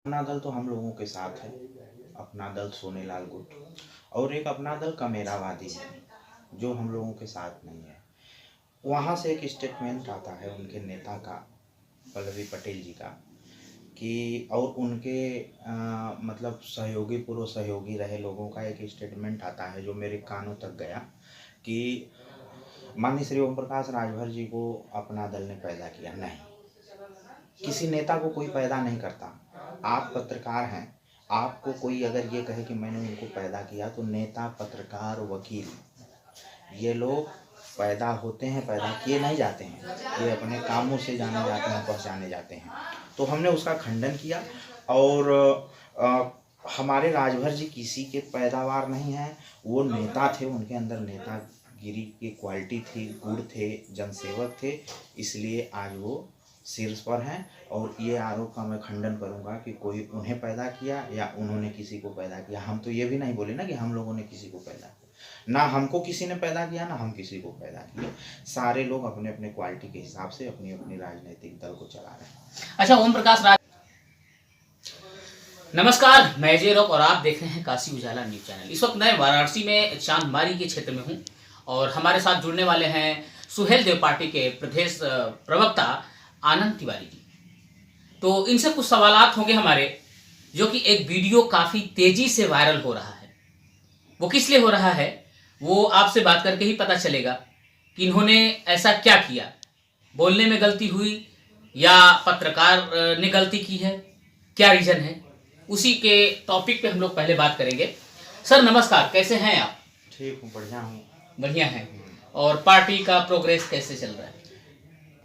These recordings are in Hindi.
अपना दल तो हम लोगों के साथ है। अपना दल सोनेलाल गुट और एक अपना दल कमेरावादी है जो हम लोगों के साथ नहीं है। वहाँ से एक स्टेटमेंट आता है उनके नेता का, पल्लवी पटेल जी का, कि और उनके मतलब सहयोगी पूर्व सहयोगी रहे लोगों का एक स्टेटमेंट आता है जो मेरे कानों तक गया कि माननीय श्री ओम प्रकाश राजभर जी को अपना दल ने पैदा किया। नहीं, किसी नेता को कोई पैदा नहीं करता। आप पत्रकार हैं, आपको कोई अगर ये कहे कि मैंने उनको पैदा किया, तो नेता, पत्रकार, वकील, ये लोग पैदा होते हैं, पैदा किए नहीं जाते हैं। ये अपने कामों से जाने जाते हैं, पहचाने जाते हैं। तो हमने उसका खंडन किया और हमारे राजभर जी किसी के पैदावार नहीं हैं। वो नेता थे, उनके अंदर नेतागिरी की क्वालिटी थी, गुण थे, जनसेवक थे, इसलिए आज वो शीर्ष पर हैं। और ये आरोप का मैं खंडन करूंगा कि कोई उन्हें पैदा किया या उन्होंने किसी को पैदा किया। हम तो ये भी नहीं बोले ना कि हम लोगों ने किसी को पैदा किया, ना हमको किसी ने पैदा किया, ना हम किसी को पैदा किए। सारे लोग अपने अपने क्वालिटी के हिसाब से अपनी अपनी राजनीतिक दल को चला रहे हैं। अच्छा, ओम प्रकाश राज, नमस्कार, मैं अजय रोक और आप देख रहे हैं काशी उजाला न्यूज चैनल। इस वक्त मैं वाराणसी में चांदमारी के क्षेत्र में हूं और हमारे साथ जुड़ने वाले हैं सुहेल देव पार्टी के प्रदेश प्रवक्ता आनंद तिवारी जी। तो इनसे कुछ सवालात होंगे हमारे, जो कि एक वीडियो काफी तेजी से वायरल हो रहा है। वो किस लिए हो रहा है वो आपसे बात करके ही पता चलेगा कि इन्होंने ऐसा क्या किया, बोलने में गलती हुई या पत्रकार ने गलती की है, क्या रीजन है, उसी के टॉपिक पे हम लोग पहले बात करेंगे। सर नमस्कार, कैसे हैं आप? ठीक हूँ, बढ़िया हूँ। बढ़िया है। और पार्टी का प्रोग्रेस कैसे चल रहा है?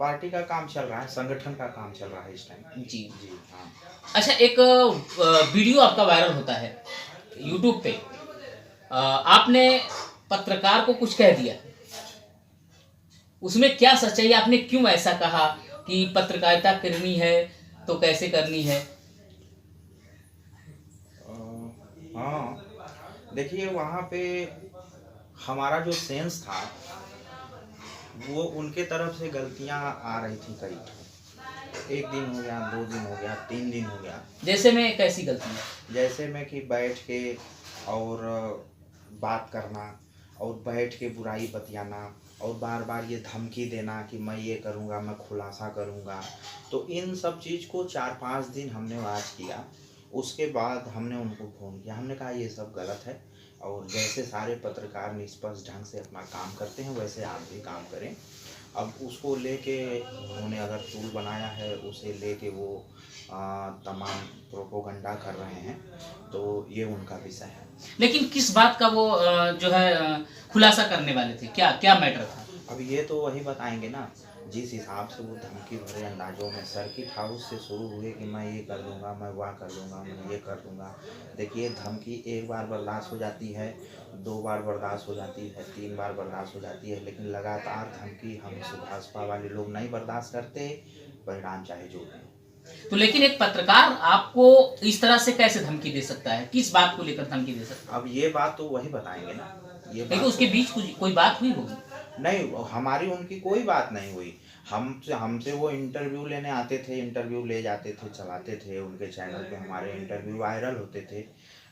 पार्टी का काम चल रहा है, संगठन का काम चल रहा है इस टाइम। जी जी हाँ। अच्छा, एक वीडियो आपका वायरल होता है यूट्यूब पे। आपने पत्रकार को कुछ कह दिया, उसमें क्या सच्चाई? आपने क्यों ऐसा कहा कि पत्रकारिता करनी है तो कैसे करनी है? हाँ, देखिए, वहाँ पे हमारा जो सेंस था वो उनके तरफ से गलतियाँ आ रही थी कई। एक दिन हो गया, 2 दिन हो गया, 3 दिन हो गया। जैसे में कैसी गलती? जैसे में कि बैठ के और बात करना और बैठ के बुराई बतियाना और बार बार ये धमकी देना कि मैं ये करूँगा, मैं खुलासा करूँगा। तो इन सब चीज़ को 4-5 दिन हमने वाच किया। उसके बाद हमने उनको फ़ोन किया, हमने कहा ये सब गलत है और जैसे सारे पत्रकार निष्पक्ष ढंग से अपना काम करते हैं वैसे आप भी काम करें। अब उसको लेके उन्होंने अगर टूल बनाया है, उसे लेके वो तमाम प्रोपोगंडा कर रहे हैं, तो ये उनका विषय है। लेकिन किस बात का वो जो है खुलासा करने वाले थे? क्या क्या मैटर था? अब ये तो वही बताएंगे ना, जिस हिसाब से वो धमकी भरे अंदाजों में सर्किट हाउस से शुरू हुए कि मैं ये कर दूंगा, मैं वह कर दूंगा, मैं ये कर दूंगा। देखिए, धमकी एक बार बर्दाश्त हो जाती है, 2 बार बर्दाश्त हो जाती है, 3 बार बर्दाश्त हो जाती है, लेकिन लगातार धमकी हम भाजपा वाले लोग नहीं बर्दाश्त करते, परिणाम चाहे जो भी। तो लेकिन एक पत्रकार आपको इस तरह से कैसे धमकी दे सकता है? किस बात को लेकर धमकी दे सकता है? अब ये बात तो वही बताएंगे ना। ये लेकिन उसके बीच कोई बात हुई होगी? नहीं, हमारी उनकी कोई बात नहीं हुई। हमसे वो इंटरव्यू लेने आते थे, इंटरव्यू ले जाते थे, चलाते थे, उनके चैनल पे हमारे इंटरव्यू वायरल होते थे।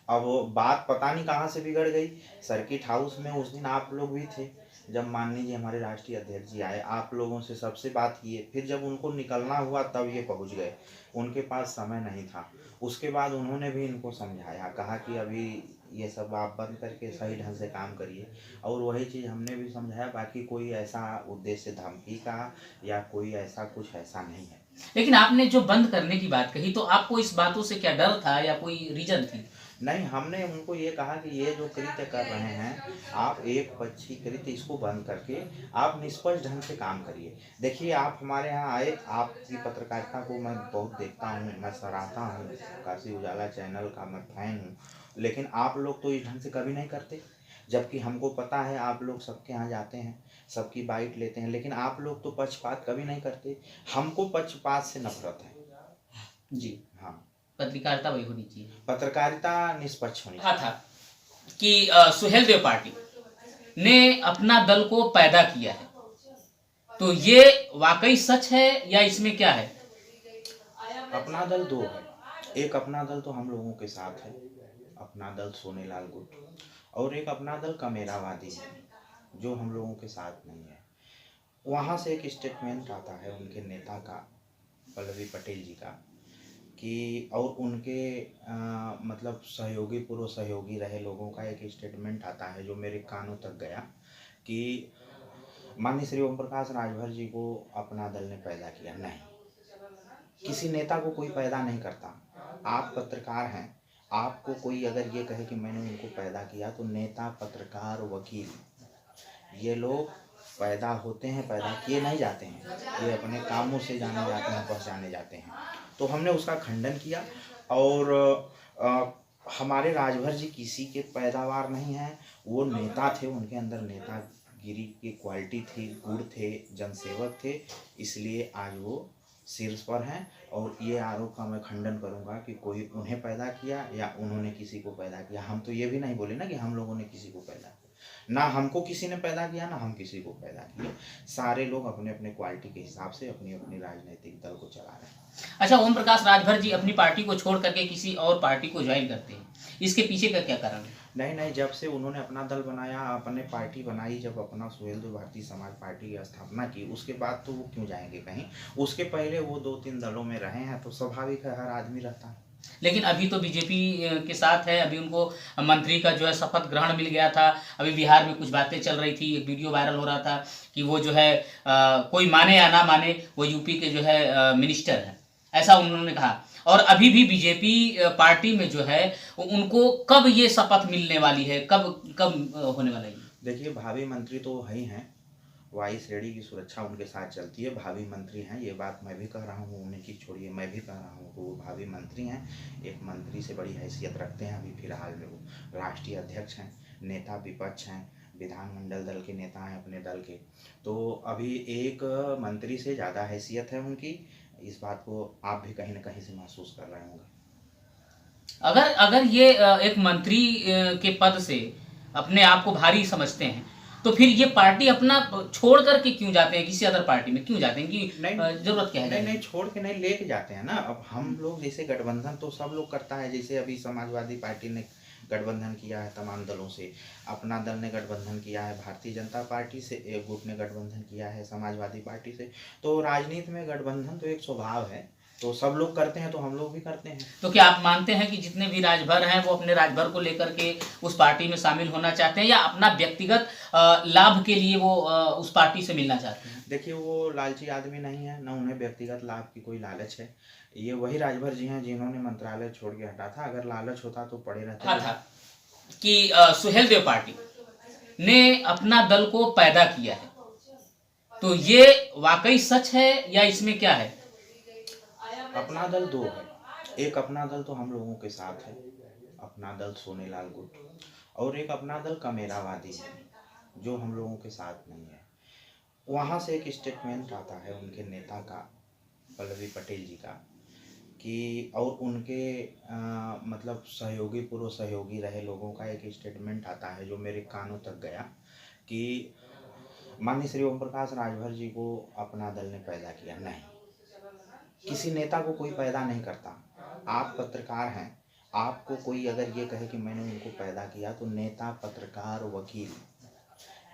अब वो बात पता नहीं कहाँ से बिगड़ गई। सर्किट हाउस में उस दिन आप लोग भी थे, जब माननीय जी हमारे राष्ट्रीय अध्यक्ष जी आए, आप लोगों से सबसे बात किए। फिर जब उनको निकलना हुआ तब ये पहुँच गए, उनके पास समय नहीं था। उसके बाद उन्होंने भी इनको समझाया, कहा कि अभी ये सब आप बंद करके सही ढंग से काम करिए, और वही चीज़ हमने भी समझाया। बाकी कोई ऐसा उद्देश्य धमकी का या कोई ऐसा कुछ ऐसा नहीं है। लेकिन आपने जो बंद करने की बात कही, तो आपको इस बातों से क्या डर था या कोई रीजन थी? नहीं, हमने उनको ये कहा कि ये जो कृत्य कर रहे हैं आप, एक पक्षी कृत्य, इसको बंद करके आप निष्पक्ष ढंग से काम करिए। देखिए, आप हमारे यहाँ आए, आपकी पत्रकारिता को मैं बहुत देखता हूँ, मैं सराहता हूँ, काशी उजाला चैनल का मैं फैन हूँ, लेकिन आप लोग तो इस ढंग से कभी नहीं करते। जबकि हमको पता है आप लोग सबके यहाँ जाते हैं, सबकी बाइट लेते हैं, लेकिन आप लोग तो पक्षपात कभी नहीं करते। हमको पक्षपात से नफरत है जी। हाँ, पत्रकारिता वही होनी चाहिए, पत्रकारिता निष्पक्ष होनी चाहिए। था कि सुहेल देव पार्टी ने अपना दल को पैदा किया है, तो ये वाकई सच है या इसमें क्या है? अपना दल 2 है। एक अपना दल तो हम लोगों के साथ है, अपना दल सोनेलाल गुट, और एक अपना दल कमेरावादी है जो हम लोगों के साथ नहीं है। वहाँ से एक स्टेटमेंट आता है उनके नेता का, पल्लवी पटेल जी का, कि और उनके मतलब सहयोगी, पूर्व सहयोगी रहे लोगों का एक स्टेटमेंट आता है जो मेरे कानों तक गया कि माननीय श्री ओम प्रकाश राजभर जी को अपना दल ने पैदा किया। नहीं, किसी नेता को कोई पैदा नहीं करता। आप पत्रकार हैं, आपको कोई अगर ये कहे कि मैंने उनको पैदा किया, तो नेता, पत्रकार, वकील, ये लोग पैदा होते हैं, पैदा किए नहीं जाते हैं। ये अपने कामों से जाने जाते हैं, पहचाने जाते हैं। तो हमने उसका खंडन किया। और हमारे राजभर जी किसी के पैदावार नहीं हैं। वो नेता थे, उनके अंदर नेतागिरी की क्वालिटी थी, गुण थे, जनसेवक थे, इसलिए आज वो शीर्ष पर हैं। और ये आरोप का मैं खंडन करूंगा कि कोई उन्हें पैदा किया या उन्होंने किसी को पैदा किया। हम तो ये भी नहीं बोले ना कि हम लोगों ने किसी को पैदा किया, ना हमको किसी ने पैदा किया, ना हम किसी को पैदा किए। सारे लोग अपने अपने क्वालिटी के हिसाब से अपनी अपनी राजनीतिक दल को चला रहे हैं। अच्छा, ओम प्रकाश राजभर जी अपनी पार्टी को छोड़ करके किसी और पार्टी को ज्वाइन करते हैं, इसके पीछे का क्या कारण है? नहीं, जब से उन्होंने अपना दल बनाया, अपने पार्टी बनाई, जब अपना सुहेलदेव भारतीय समाज पार्टी की स्थापना की, उसके बाद तो वो क्यों जाएंगे कहीं? उसके पहले वो 2-3 दलों में रहे हैं, तो स्वाभाविक है, हर आदमी रहता है। लेकिन अभी तो बीजेपी के साथ है, अभी उनको मंत्री का जो है शपथ ग्रहण मिल गया था। अभी बिहार में कुछ बातें चल रही थी, एक वीडियो वायरल हो रहा था कि वो जो है कोई माने या ना माने, वो यूपी के जो है मिनिस्टर हैं, ऐसा उन्होंने कहा। और अभी भी बीजेपी पार्टी में जो है उनको कब ये शपथ मिलने वाली है, कब कब होने वाला है? देखिए, भावी मंत्री तो है ही हैं, वायु श्रेणी की सुरक्षा उनके साथ चलती है, भावी मंत्री हैं, ये बात मैं भी कह रहा हूँ, उन्हें की छोड़िए, मैं भी कह रहा हूँ कि वो भावी मंत्री हैं। एक मंत्री से बड़ी हैसियत रखते हैं। अभी फिलहाल में वो राष्ट्रीय अध्यक्ष हैं, नेता विपक्ष हैं, विधानमंडल दल के नेता हैं अपने दल के। तो अभी एक मंत्री से ज़्यादा हैसियत है उनकी। इस बात को आप भी कहीं ना कहीं से महसूस कर रहे होंगे। अगर ये एक मंत्री के पद से अपने आप को भारी समझते हैं, तो फिर ये पार्टी अपना छोड़ करके क्यों जाते हैं, किसी अदर पार्टी में क्यों जाते हैं? कि जरूरत क्या है? नहीं, छोड़ के नहीं, लेके जाते हैं ना। अब हम लोग जैसे गठबंधन तो सब लोग करता है, जैसे अभी समाजवादी पार्टी ने गठबंधन किया है तमाम दलों से, अपना दल ने गठबंधन किया है भारतीय जनता पार्टी से, एक गुट ने गठबंधन किया है समाजवादी पार्टी से। तो राजनीति में गठबंधन तो एक स्वभाव है, तो सब लोग करते हैं, तो हम लोग भी करते हैं। तो क्या आप मानते हैं कि जितने भी राजभर हैं वो अपने राजभर को लेकर के उस पार्टी में शामिल होना चाहते हैं, या अपना व्यक्तिगत लाभ के लिए वो उस पार्टी से मिलना चाहते हैं? देखिए, वो लालची आदमी नहीं है, ना उन्हें व्यक्तिगत लाभ की कोई लालच है। ये वही राजभर जी हैं जिन्होंने मंत्रालय छोड़ के हटा था। अगर लालच होता तो पड़े रहते था कि सुहेलदेव पार्टी ने अपना दल को पैदा किया है, तो ये वाकई सच है या इसमें क्या है? अपना दल दो है, एक अपना दल तो हम लोगों के साथ है, अपना दल सोनेलाल गुट, और एक अपना दल कमेरावादी है जो हम लोगों के साथ नहीं है। वहाँ से एक स्टेटमेंट आता है उनके नेता का, पल्लवी पटेल जी का, कि और उनके मतलब सहयोगी, पूर्व सहयोगी रहे लोगों का एक स्टेटमेंट आता है जो मेरे कानों तक गया कि माननीय श्री ओम प्रकाश राजभर जी को अपना दल ने पैदा किया। नहीं, किसी नेता को कोई पैदा नहीं करता। आप पत्रकार हैं, आपको कोई अगर ये कहे कि मैंने उनको पैदा किया, तो नेता, पत्रकार, वकील,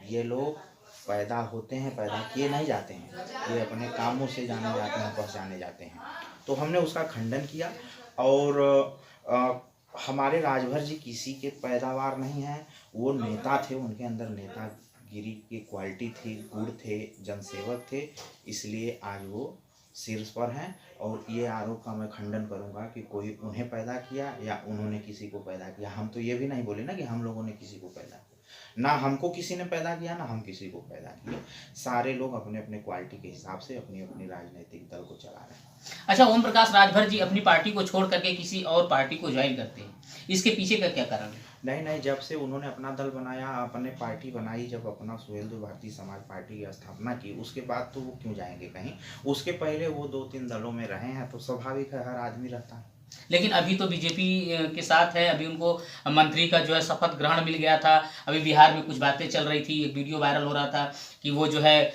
ये लोग पैदा होते हैं, पैदा किए नहीं जाते हैं। ये अपने कामों से जाने जाते हैं, पहचाने जाते हैं। तो हमने उसका खंडन किया। और हमारे राजभर जी किसी के पैदावार नहीं हैं। वो नेता थे, उनके अंदर नेतागिरी की क्वालिटी थी, गुण थे, जनसेवक थे, इसलिए आज वो शीर्ष पर हैं। और ये आरोप का मैं खंडन करूंगा कि कोई उन्हें पैदा किया या उन्होंने किसी को पैदा किया। हम तो ये भी नहीं बोले ना कि हम लोगों ने किसी को पैदा किया, ना हमको किसी ने पैदा किया, ना हम किसी को पैदा किए। सारे लोग अपने अपने क्वालिटी के हिसाब से अपनी अपनी राजनीतिक दल को चला रहे हैं। अच्छा, ओम प्रकाश राजभर जी अपनी पार्टी को छोड़ करके किसी और पार्टी को ज्वाइन करते हैं, इसके पीछे का क्या कारण है? नहीं, जब से उन्होंने अपना दल बनाया, अपने पार्टी बनाई, जब अपना सुहेलदेव भारतीय समाज पार्टी की स्थापना की, उसके बाद तो वो क्यों जाएंगे कहीं? उसके पहले वो 2-3 दलों में रहे हैं, तो स्वाभाविक है, हर आदमी रहता है। लेकिन अभी तो बीजेपी के साथ है, अभी उनको मंत्री का जो है शपथ ग्रहण मिल गया था। अभी बिहार में कुछ बातें चल रही थी, एक वीडियो वायरल हो रहा था कि वो जो है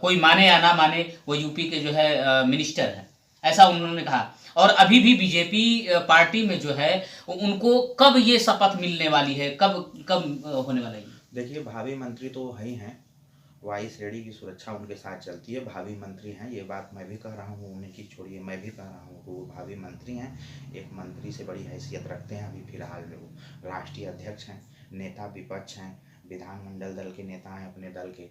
कोई माने या ना माने, वो यूपी के जो है मिनिस्टर हैं, ऐसा उन्होंने कहा। और अभी भी बीजेपी पार्टी में जो है उनको कब ये शपथ मिलने वाली है, कब कब होने वाला है? देखिए, भावी मंत्री तो वही हैं, वायु श्रेणी की सुरक्षा उनके साथ चलती है, भावी मंत्री हैं, ये बात मैं भी कह रहा हूँ, उन्हें की छोड़िए, मैं भी कह रहा हूँ कि वो भावी मंत्री हैं, एक मंत्री से बड़ी हैसियत रखते हैं। अभी फिलहाल में वो राष्ट्रीय अध्यक्ष हैं, नेता विपक्ष हैं, विधानमंडल दल के नेता हैं अपने दल के,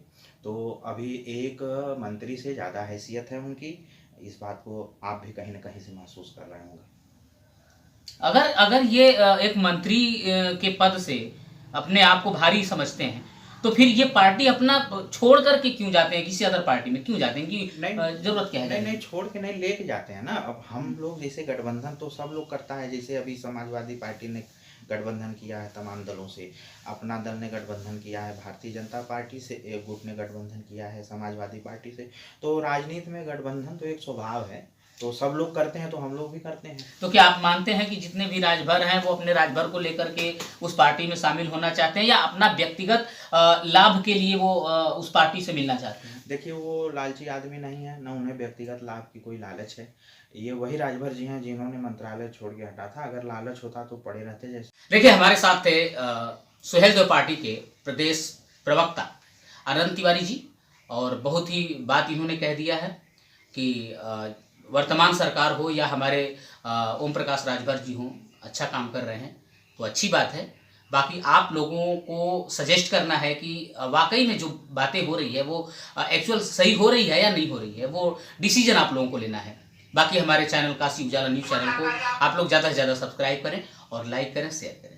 तो अभी एक मंत्री से ज़्यादा हैसियत है उनकी। इस बात को आप भी कहीं ना कहीं से महसूस कर रहे होंगे। अगर अगर ये एक मंत्री के पद से अपने आप को भारी समझते हैं, तो फिर ये पार्टी अपना छोड़ करके क्यों जाते हैं, किसी अदर पार्टी में क्यों जाते हैं, कि जरूरत क्या है? नहीं, छोड़ के नहीं, लेके जाते हैं ना। अब हम लोग जैसे गठबंधन तो सब लोग करता है, जैसे अभी समाजवादी पार्टी ने गठबंधन किया है तमाम दलों से, अपना दल ने गठबंधन किया है भारतीय जनता पार्टी से, एक गुट ने गठबंधन किया है समाजवादी पार्टी से। तो राजनीति में गठबंधन तो एक स्वभाव है, तो सब लोग करते हैं तो हम लोग भी करते हैं। तो क्या आप मानते हैं कि जितने भी राजभर हैं वो अपने राजभर को लेकर के उस पार्टी में शामिल होना चाहते हैं, या अपना व्यक्तिगत लाभ के लिए वो उस पार्टी से मिलना चाहते हैं? देखिए, वो लालची आदमी नहीं है, ना उन्हें व्यक्तिगत लाभ की कोई लालच है। ये वही राजभर जी हैं जिन्होंने मंत्रालय छोड़ के हटा था, अगर लालच होता तो पड़े रहते। जैसे देखिए, हमारे साथ थे सुहेलदेव पार्टी के प्रदेश प्रवक्ता आनंद तिवारी जी, और बहुत ही बात इन्होंने कह दिया है कि वर्तमान सरकार हो या हमारे ओम प्रकाश राजभर जी हों, अच्छा काम कर रहे हैं तो अच्छी बात है। बाकी आप लोगों को सजेस्ट करना है कि वाकई में जो बातें हो रही है वो एक्चुअल सही हो रही है या नहीं हो रही है, वो डिसीजन आप लोगों को लेना है। बाकी हमारे चैनल काशी उजाला न्यूज़ चैनल को आप लोग ज़्यादा से ज़्यादा सब्सक्राइब करें और लाइक करें, शेयर करें।